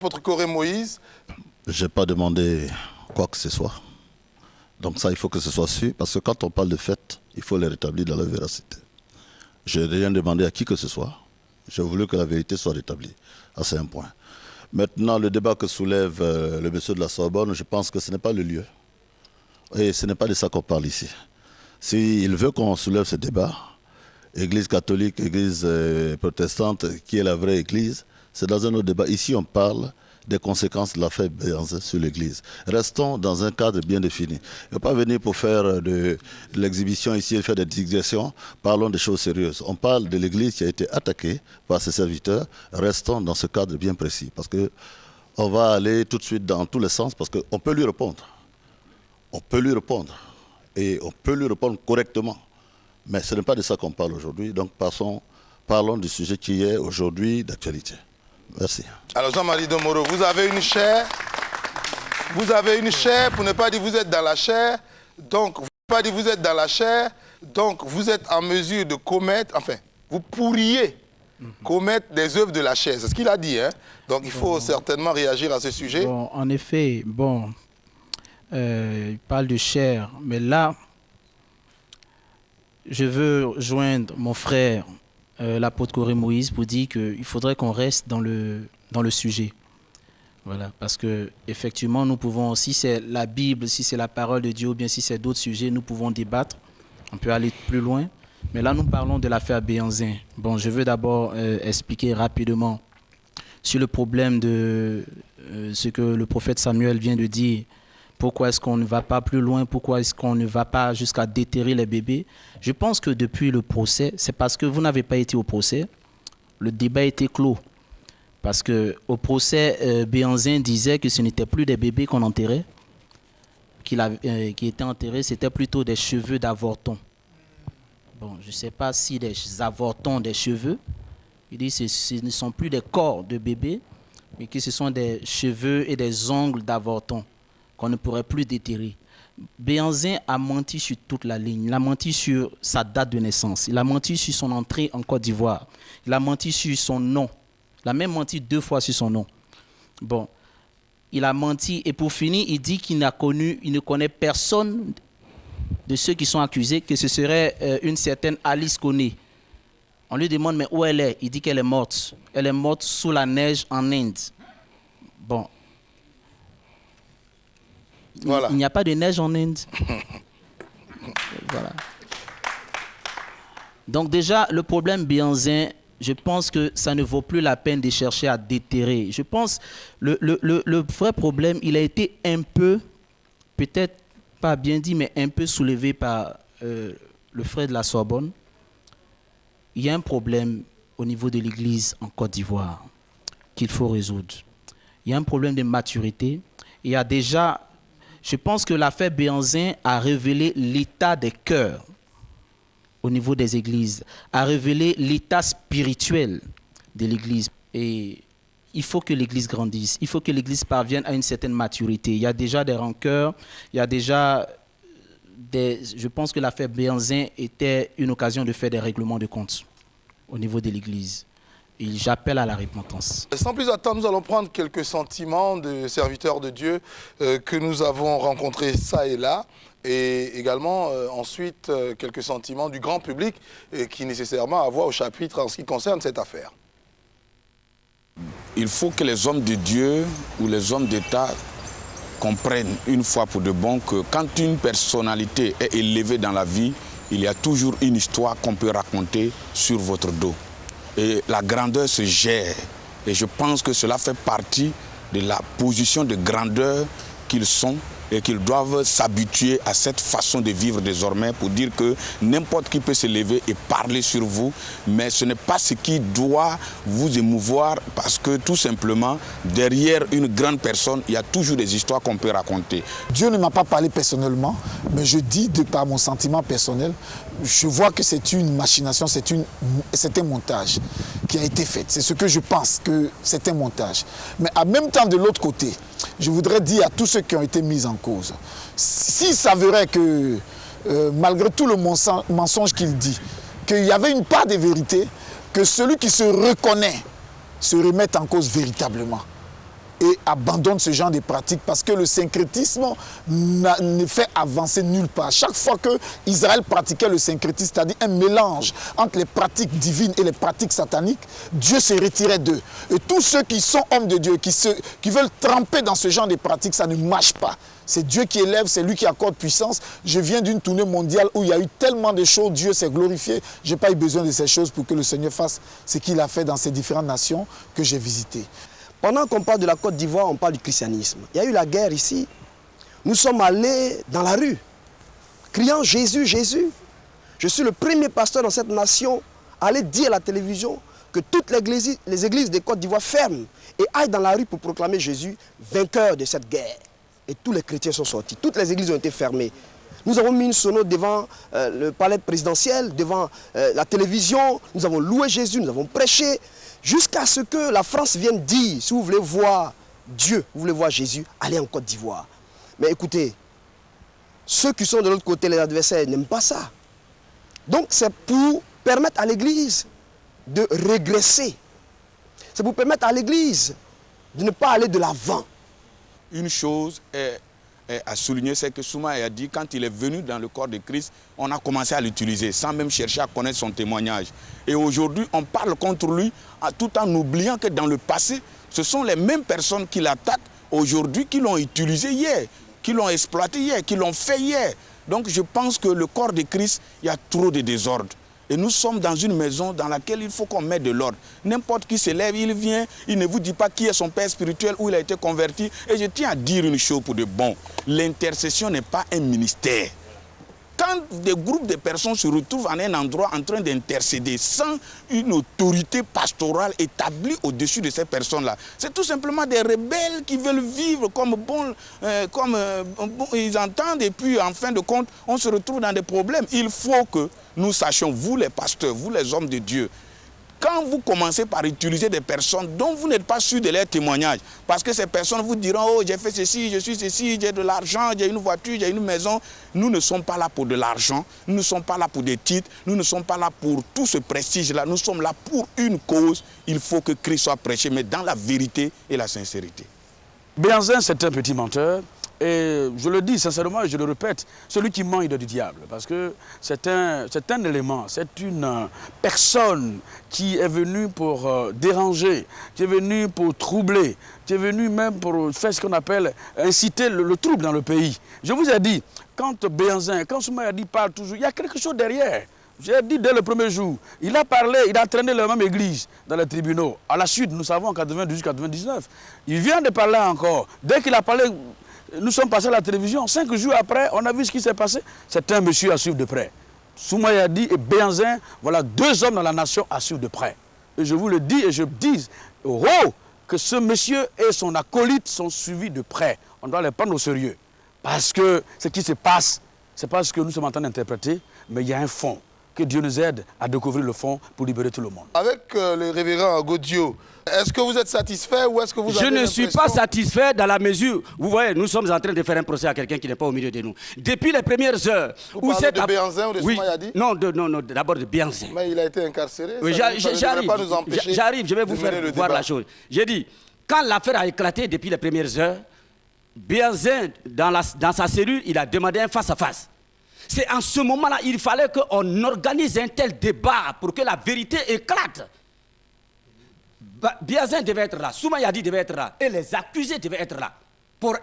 Votre Corée Moïse. Je n'ai pas demandé quoi que ce soit. Donc ça, il faut que ce soit su, parce que quand on parle de faits, il faut les rétablir dans la véracité. Je n'ai rien demandé à qui que ce soit. J'ai voulu que la vérité soit rétablie. Ah, c'est un point. Maintenant, le débat que soulève le monsieur de la Sorbonne, je pense que ce n'est pas le lieu. Et ce n'est pas de ça qu'on parle ici. S'il veut qu'on soulève ce débat, Église catholique, Église protestante, qui est la vraie Église, c'est dans un autre débat. Ici, on parle des conséquences de l'affaire Béanzin sur l'Église. Restons dans un cadre bien défini. Il ne faut pas venir pour faire de l'exhibition ici et faire des digressions. Parlons des choses sérieuses. On parle de l'Église qui a été attaquée par ses serviteurs. Restons dans ce cadre bien précis. Parce qu'on va aller tout de suite dans tous les sens, parce qu'on peut lui répondre. On peut lui répondre. Et on peut lui répondre correctement. Mais ce n'est pas de ça qu'on parle aujourd'hui. Donc parlons du sujet qui est aujourd'hui d'actualité. Merci. Alors Jean-Marie Domoro, vous avez une chair. Vous avez une chair, pour ne pas dire vous êtes dans la chair. Donc, vous ne pas dire vous êtes dans la chair. Donc, vous êtes en mesure de commettre, enfin, vous pourriez commettre des œuvres de la chair. C'est ce qu'il a dit, hein. Donc, il faut certainement réagir à ce sujet. Bon, en effet, bon, il parle de chair, mais là, je veux joindre mon frère, l'apôtre Corée Moïse, pour dire qu'il faudrait qu'on reste dans le sujet. Voilà, parce que effectivement, nous pouvons, si c'est la Bible, si c'est la parole de Dieu, ou bien si c'est d'autres sujets, nous pouvons débattre. On peut aller plus loin. Mais là, nous parlons de l'affaire Béanzin. Bon, je veux d'abord expliquer rapidement sur le problème de ce que le prophète Samuel vient de dire. Pourquoi est-ce qu'on ne va pas plus loin? Pourquoi est-ce qu'on ne va pas jusqu'à déterrer les bébés? Je pense que depuis le procès, c'est parce que vous n'avez pas été au procès. Le débat était clos. Parce qu'au procès, Béanzin disait que ce n'était plus des bébés qu'on enterrait. Qui étaient enterrés, c'était plutôt des cheveux d'avorton. Bon, je ne sais pas si des avortons des cheveux. Il dit que ce ne sont plus des corps de bébés, mais que ce sont des cheveux et des ongles d'avorton qu'on ne pourrait plus déterrer. Béanzin a menti sur toute la ligne. Il a menti sur sa date de naissance. Il a menti sur son entrée en Côte d'Ivoire. Il a menti sur son nom. Il a même menti 2 fois sur son nom. Bon, il a menti et pour finir, il dit qu'il ne connaît personne de ceux qui sont accusés, que ce serait une certaine Alice Koné. On lui demande mais où elle est? Il dit qu'elle est morte. Elle est morte sous la neige en Inde. Bon. Voilà. Il n'y a pas de neige en Inde. Voilà. Donc déjà, le problème Béanzin, je pense que ça ne vaut plus la peine de chercher à déterrer. Je pense que le vrai problème, il a été un peu, peut-être pas bien dit, mais un peu soulevé par le frère de la Sorbonne. Il y a un problème au niveau de l'Église en Côte d'Ivoire qu'il faut résoudre. Il y a un problème de maturité. Il y a déjà, je pense que l'affaire Béanzin a révélé l'état des cœurs au niveau des églises, a révélé l'état spirituel de l'Église. Et il faut que l'Église grandisse, il faut que l'Église parvienne à une certaine maturité. Il y a déjà des rancœurs, il y a déjà je pense que l'affaire Béanzin était une occasion de faire des règlements de comptes au niveau de l'Église. Et j'appelle à la repentance. Sans plus attendre, nous allons prendre quelques sentiments de serviteurs de Dieu que nous avons rencontrés ça et là. Et également, ensuite, quelques sentiments du grand public qui nécessairement a voix au chapitre en ce qui concerne cette affaire. Il faut que les hommes de Dieu ou les hommes d'État comprennent une fois pour de bon que quand une personnalité est élevée dans la vie, il y a toujours une histoire qu'on peut raconter sur votre dos. Et la grandeur se gère. Et je pense que cela fait partie de la position de grandeur qu'ils sont et qu'ils doivent s'habituer à cette façon de vivre désormais pour dire que n'importe qui peut se lever et parler sur vous, mais ce n'est pas ce qui doit vous émouvoir parce que tout simplement, derrière une grande personne, il y a toujours des histoires qu'on peut raconter. Dieu ne m'a pas parlé personnellement, mais je dis de par mon sentiment personnel, je vois que c'est une machination, c'est un montage qui a été fait. C'est ce que je pense, que c'est un montage. Mais en même temps, de l'autre côté, je voudrais dire à tous ceux qui ont été mis en cause, s'il s'avérait que, malgré tout le mensonge qu'il dit, qu'il y avait une part de vérité, que celui qui se reconnaît se remette en cause véritablement. et abandonnent ce genre de pratiques parce que le syncrétisme ne fait avancer nulle part. Chaque fois que Israël pratiquait le syncrétisme, c'est-à-dire un mélange entre les pratiques divines et les pratiques sataniques, Dieu se retirait d'eux. Et tous ceux qui sont hommes de Dieu, qui veulent tremper dans ce genre de pratiques, ça ne marche pas. C'est Dieu qui élève, c'est lui qui accorde puissance. Je viens d'une tournée mondiale où il y a eu tellement de choses, Dieu s'est glorifié. Je n'ai pas eu besoin de ces choses pour que le Seigneur fasse ce qu'il a fait dans ces différentes nations que j'ai visitées. Pendant qu'on parle de la Côte d'Ivoire, on parle du christianisme. Il y a eu la guerre ici. Nous sommes allés dans la rue, criant Jésus, Jésus. Je suis le premier pasteur dans cette nation à aller dire à la télévision que toutes les églises des Côtes d'Ivoire ferment et aillent dans la rue pour proclamer Jésus vainqueur de cette guerre. Et tous les chrétiens sont sortis. Toutes les églises ont été fermées. Nous avons mis une sono devant le palais présidentiel, devant la télévision. Nous avons loué Jésus, nous avons prêché. Jusqu'à ce que la France vienne dire, si vous voulez voir Dieu, vous voulez voir Jésus, allez en Côte d'Ivoire. Mais écoutez, ceux qui sont de l'autre côté, les adversaires, n'aiment pas ça. Donc c'est pour permettre à l'Église de régresser. C'est pour permettre à l'Église de ne pas aller de l'avant. Une chose est à souligner, c'est que Souma a dit, quand il est venu dans le corps de Christ, on a commencé à l'utiliser, sans même chercher à connaître son témoignage. Et aujourd'hui, on parle contre lui, tout en oubliant que dans le passé, ce sont les mêmes personnes qui l'attaquent aujourd'hui, qui l'ont utilisé hier, qui l'ont exploité hier, qui l'ont fait hier. Donc je pense que le corps de Christ, il y a trop de désordre. Et nous sommes dans une maison dans laquelle il faut qu'on mette de l'ordre. N'importe qui se lève, il vient, il ne vous dit pas qui est son père spirituel, où il a été converti. Et je tiens à dire une chose pour de bon. L'intercession n'est pas un ministère. Quand des groupes de personnes se retrouvent en un endroit en train d'intercéder sans une autorité pastorale établie au-dessus de ces personnes-là, c'est tout simplement des rebelles qui veulent vivre comme ils entendent, et puis en fin de compte, on se retrouve dans des problèmes. Il faut que nous sachions, vous les pasteurs, vous les hommes de Dieu, quand vous commencez par utiliser des personnes dont vous n'êtes pas sûr de leur témoignage, parce que ces personnes vous diront, oh j'ai fait ceci, je suis ceci, j'ai de l'argent, j'ai une voiture, j'ai une maison. Nous ne sommes pas là pour de l'argent, nous ne sommes pas là pour des titres, nous ne sommes pas là pour tout ce prestige-là, nous sommes là pour une cause. Il faut que Christ soit prêché, mais dans la vérité et la sincérité. Béhanzin, c'est un petit menteur. Et je le dis sincèrement, je le répète, celui qui ment, il est du diable. Parce que c'est un élément, c'est une personne qui est venue pour déranger, qui est venue pour troubler, qui est venue même pour faire ce qu'on appelle inciter le trouble dans le pays. Je vous ai dit, quand Béhanzin, quand Souma a dit parle toujours, il y a quelque chose derrière. J'ai dit dès le premier jour, il a parlé, il a entraîné la même église dans les tribunaux. À la suite, nous savons en 98-99, il vient de parler encore. Dès qu'il a parlé, nous sommes passés à la télévision. 5 jours après, on a vu ce qui s'est passé. C'est un monsieur à suivre de près. Souma Yadi et Béhanzin, voilà 2 hommes dans la nation à suivre de près. Et je vous le dis et je dis, oh, que ce monsieur et son acolyte sont suivis de près. On doit les prendre au sérieux. Parce que ce qui se passe, ce n'est pas ce que nous sommes en train d'interpréter, mais il y a un fond. Que Dieu nous aide à découvrir le fond pour libérer tout le monde. Avec le révérend Godio, est-ce que vous êtes satisfait ou est-ce que vous avez Je ne suis pas satisfait dans la mesure, vous voyez, nous sommes en train de faire un procès à quelqu'un qui n'est pas au milieu de nous. Depuis les premières heures... Vous parlez de Béhanzin ou de Souma Yadi? Non, d'abord de Béhanzin. Mais il a été incarcéré. Oui, j'arrive, je vais vous faire voir la chose. J'ai dit, quand l'affaire a éclaté depuis les premières heures, Béhanzin, dans sa cellule, il a demandé un face-à-face. C'est en ce moment-là, il fallait qu'on organise un tel débat pour que la vérité éclate. Béhanzin devait être là, Souma Yadi devait être là, et les accusés devaient être là pour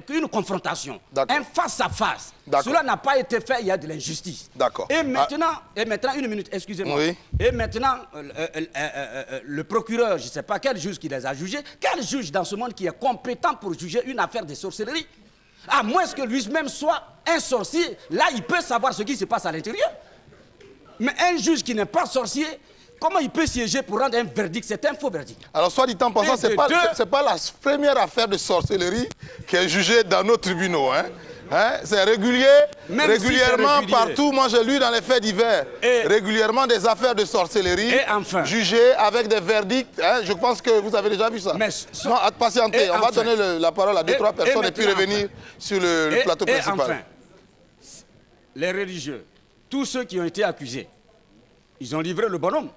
une confrontation, un face-à-face. Cela n'a pas été fait, il y a de l'injustice. D'accord. Et maintenant, une minute, excusez-moi. Oui. Et maintenant, le procureur, je ne sais pas quel juge qui les a jugés, quel juge dans ce monde qui est compétent pour juger une affaire de sorcellerie? À moins que lui-même soit un sorcier, là il peut savoir ce qui se passe à l'intérieur. Mais un juge qui n'est pas sorcier, comment il peut siéger pour rendre un verdict? C'est un faux verdict. Alors soit dit en passant, ce n'est pas la première affaire de sorcellerie qui est jugée dans nos tribunaux. C'est régulièrement partout. Moi j'ai lu dans les faits divers, régulièrement des affaires de sorcellerie jugées avec des verdicts. Je pense que vous avez déjà vu ça. Non, patientez, on va donner la parole à 2-3 personnes et puis revenir sur le plateau principal. Enfin, les religieux, tous ceux qui ont été accusés, ils ont livré le bonhomme.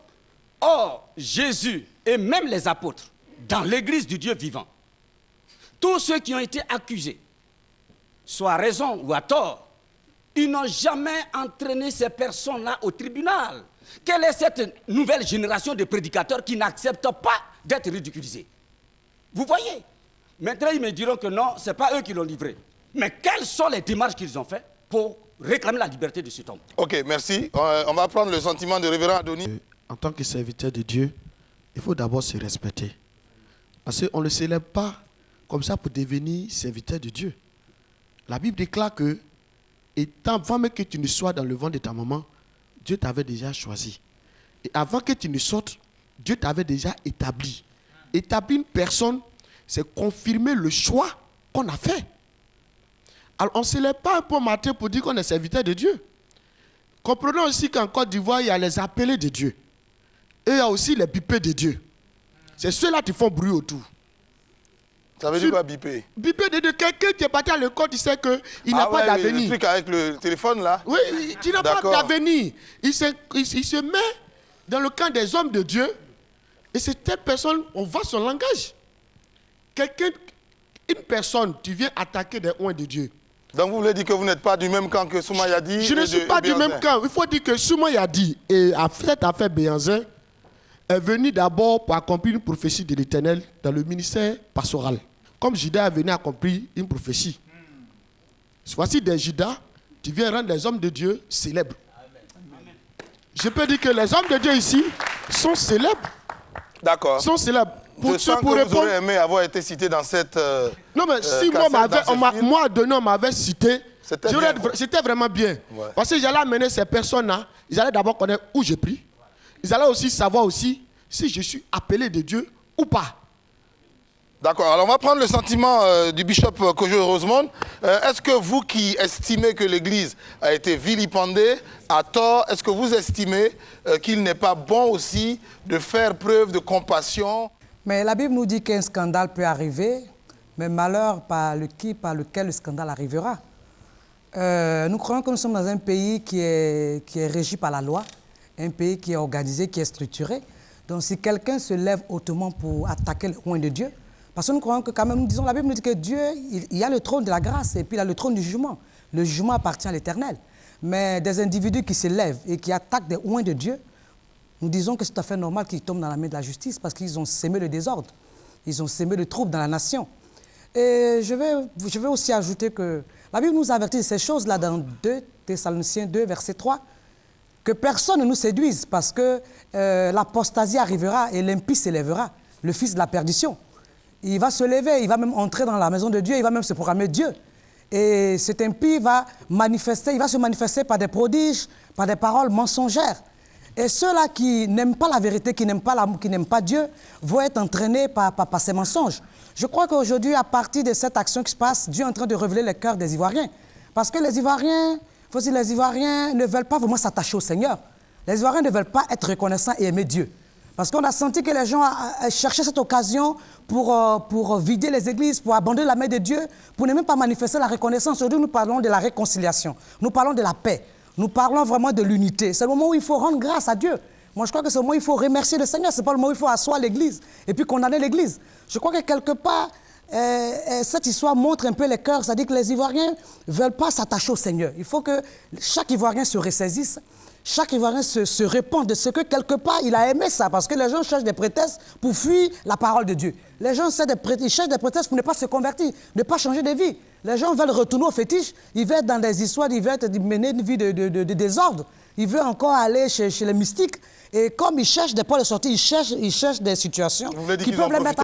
Or, Jésus et même les apôtres, dans l'église du Dieu vivant, tous ceux qui ont été accusés, soit à raison ou à tort, ils n'ont jamais entraîné ces personnes-là au tribunal. Quelle est cette nouvelle génération de prédicateurs qui n'acceptent pas d'être ridiculisés? Vous voyez? Maintenant, ils me diront que non, ce n'est pas eux qui l'ont livré. Mais quelles sont les démarches qu'ils ont faites pour réclamer la liberté de cet homme? Ok, merci. On va prendre le sentiment de révérend Adonis. En tant que serviteur de Dieu, il faut d'abord se respecter. Parce qu'on ne se lève pas comme ça pour devenir serviteur de Dieu. La Bible déclare que, avant même que tu ne sois dans le ventre de ta maman, Dieu t'avait déjà choisi. Et avant que tu ne sortes, Dieu t'avait déjà établi. Établir une personne, c'est confirmer le choix qu'on a fait. Alors on ne se lève pas un peu matin pour dire qu'on est serviteur de Dieu. Comprenons aussi qu'en Côte d'Ivoire, il y a les appelés de Dieu. Et il y a aussi les bipés de Dieu. C'est ceux-là qui font bruit autour. Ça veut dire quoi, bipé? Bipé de Dieu, quelqu'un qui est parti à l'école, tu sais qu'il n'a pas d'avenir. Le truc avec le téléphone là? Oui, tu n'as pas d'avenir. Il se met dans le camp des hommes de Dieu. Et c'est telle personne, on voit son langage. Une personne, tu viens attaquer des oins de Dieu. Donc vous voulez dire que vous n'êtes pas du même camp que Souma Yadi? Je ne suis pas du même camp. Il faut dire que Souma Yadi, et cette affaire Béhanzin, est venu d'abord pour accomplir une prophétie de l'Éternel dans le ministère pastoral. Comme Judas est venu accomplir une prophétie. Voici des Judas, tu viens rendre les hommes de Dieu célèbres. Je peux dire que les hommes de Dieu ici sont célèbres. D'accord. Sont célèbres. Je sens que vous aurez aimé avoir été cité dans cette... non, mais si on m'avait cité, c'était vraiment bien. Ouais. Parce que j'allais amener ces personnes-là, ils allaient d'abord connaître où je prie. Ils allaient aussi savoir aussi si je suis appelé de Dieu ou pas. D'accord. Alors on va prendre le sentiment du bishop Kojo Rosemond. Est-ce que vous qui estimez que l'Église a été vilipendée à tort, est-ce que vous estimez qu'il n'est pas bon aussi de faire preuve de compassion? Mais la Bible nous dit qu'un scandale peut arriver, mais malheur par lequel le scandale arrivera. Nous croyons que nous sommes dans un pays qui est régi par la loi, un pays qui est organisé, qui est structuré. Donc si quelqu'un se lève hautement pour attaquer le oint de Dieu, parce que nous croyons que quand même, nous disons, la Bible nous dit que Dieu, il y a le trône de la grâce et puis il y a le trône du jugement. Le jugement appartient à l'Éternel. Mais des individus qui se lèvent et qui attaquent des oints de Dieu, nous disons que c'est tout à fait normal qu'ils tombent dans la main de la justice parce qu'ils ont sémé le désordre. Ils ont sémé le trouble dans la nation. Et je vais aussi ajouter que la Bible nous avertit de ces choses-là dans 2 Thessaloniciens 2, verset 3, que personne ne nous séduise parce que l'apostasie arrivera et l'impie s'élèvera, le fils de la perdition. Il va se lever, il va même entrer dans la maison de Dieu, il va même se proclamer Dieu. Et cet impie va se manifester par des prodiges, par des paroles mensongères. Et ceux-là qui n'aiment pas la vérité, qui n'aiment pas Dieu, vont être entraînés par ces mensonges. Je crois qu'aujourd'hui, à partir de cette action qui se passe, Dieu est en train de révéler les cœurs des Ivoiriens. Parce que les Ivoiriens ne veulent pas vraiment s'attacher au Seigneur. Les Ivoiriens ne veulent pas être reconnaissants et aimer Dieu. Parce qu'on a senti que les gens cherchaient cette occasion pour vider les églises, pour abandonner la main de Dieu, pour ne même pas manifester la reconnaissance. Aujourd'hui, nous parlons de la réconciliation, nous parlons de la paix, nous parlons vraiment de l'unité. C'est le moment où il faut rendre grâce à Dieu. Moi, je crois que c'est le moment où il faut remercier le Seigneur. Ce n'est pas le moment où il faut asseoir l'Église et puis condamner l'Église. Je crois que quelque part, cette histoire montre un peu les cœurs. C'est-à-dire que les Ivoiriens ne veulent pas s'attacher au Seigneur. Il faut que chaque Ivoirien se ressaisisse. Chaque Ivoirien se répand de ce que quelque part il a aimé ça, parce que les gens cherchent des prétextes pour fuir la parole de Dieu. Les gens cherchent des prétextes pour ne pas se convertir, ne pas changer de vie. Les gens veulent retourner au fétiche, ils veulent être dans des histoires, ils veulent mener une vie de désordre, ils veulent encore aller chez les mystiques. Et comme ils cherchent des points de sortie, ils cherchent des situations qui peuvent les mettre